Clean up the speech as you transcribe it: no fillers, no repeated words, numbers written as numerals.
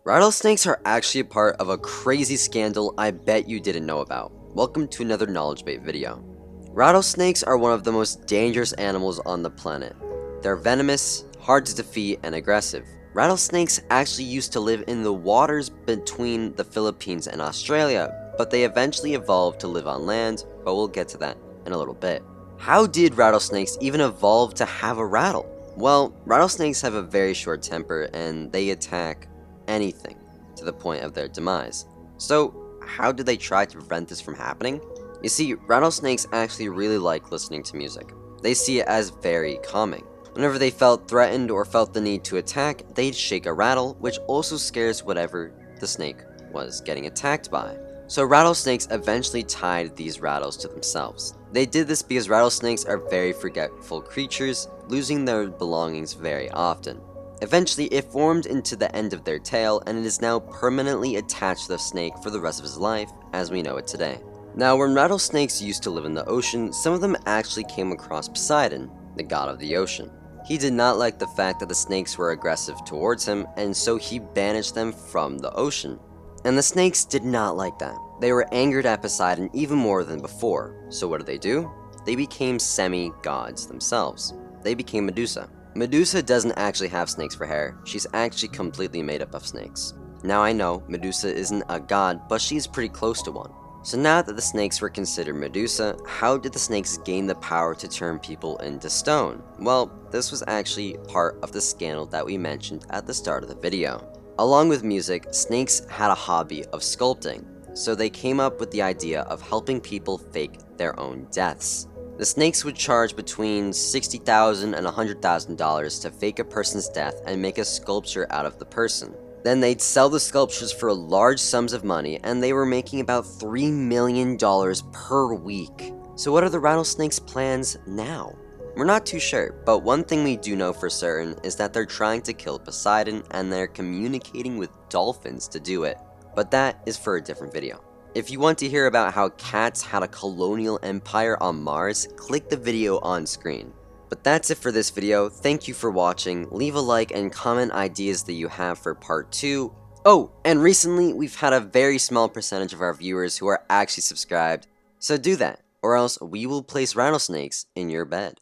Rattlesnakes are actually a part of a crazy scandal I bet you didn't know about. Welcome to another knowledge bait video. Rattlesnakes are one of the most dangerous animals on the planet. They're venomous, hard to defeat, and aggressive. Rattlesnakes actually used to live in the waters between the Philippines and Australia, but they eventually evolved to live on land, but we'll get to that in a little bit. How did rattlesnakes even evolve to have a rattle? Well, rattlesnakes have a very short temper and they attack anything to the point of their demise. So, how did they try to prevent this from happening? You see, rattlesnakes actually really like listening to music. They see it as very calming. Whenever they felt threatened or felt the need to attack, they'd shake a rattle, which also scares whatever the snake was getting attacked by. So rattlesnakes eventually tied these rattles to themselves. They did this because rattlesnakes are very forgetful creatures, losing their belongings very often. Eventually, it formed into the end of their tail, and it is now permanently attached to the snake for the rest of his life, as we know it today. Now, when rattlesnakes used to live in the ocean, some of them actually came across Poseidon, the god of the ocean. He did not like the fact that the snakes were aggressive towards him, and so he banished them from the ocean. And the snakes did not like that. They were angered at Poseidon even more than before. So what did? They became semi-gods themselves. They became Medusa. Medusa doesn't actually have snakes for hair. She's actually completely made up of snakes. Now I know Medusa isn't a god, but she's pretty close to one. So now that the snakes were considered Medusa, how did the snakes gain the power to turn people into stone? Well, this was actually part of the scandal that we mentioned at the start of the video. Along with music, snakes had a hobby of sculpting, so they came up with the idea of helping people fake their own deaths. The snakes would charge between $60,000 and $100,000 to fake a person's death and make a sculpture out of the person. Then they'd sell the sculptures for large sums of money, and they were making about $3 million per week. So what are the rattlesnakes' plans now? We're not too sure, but one thing we do know for certain is that they're trying to kill Poseidon and they're communicating with dolphins to do it. But that is for a different video. If you want to hear about how cats had a colonial empire on Mars, click the video on screen. But that's it for this video. Thank you for watching. Leave a like and comment ideas that you have for part 2. Oh, and recently we've had a very small percentage of our viewers who are actually subscribed. So do that, or else we will place rattlesnakes in your bed.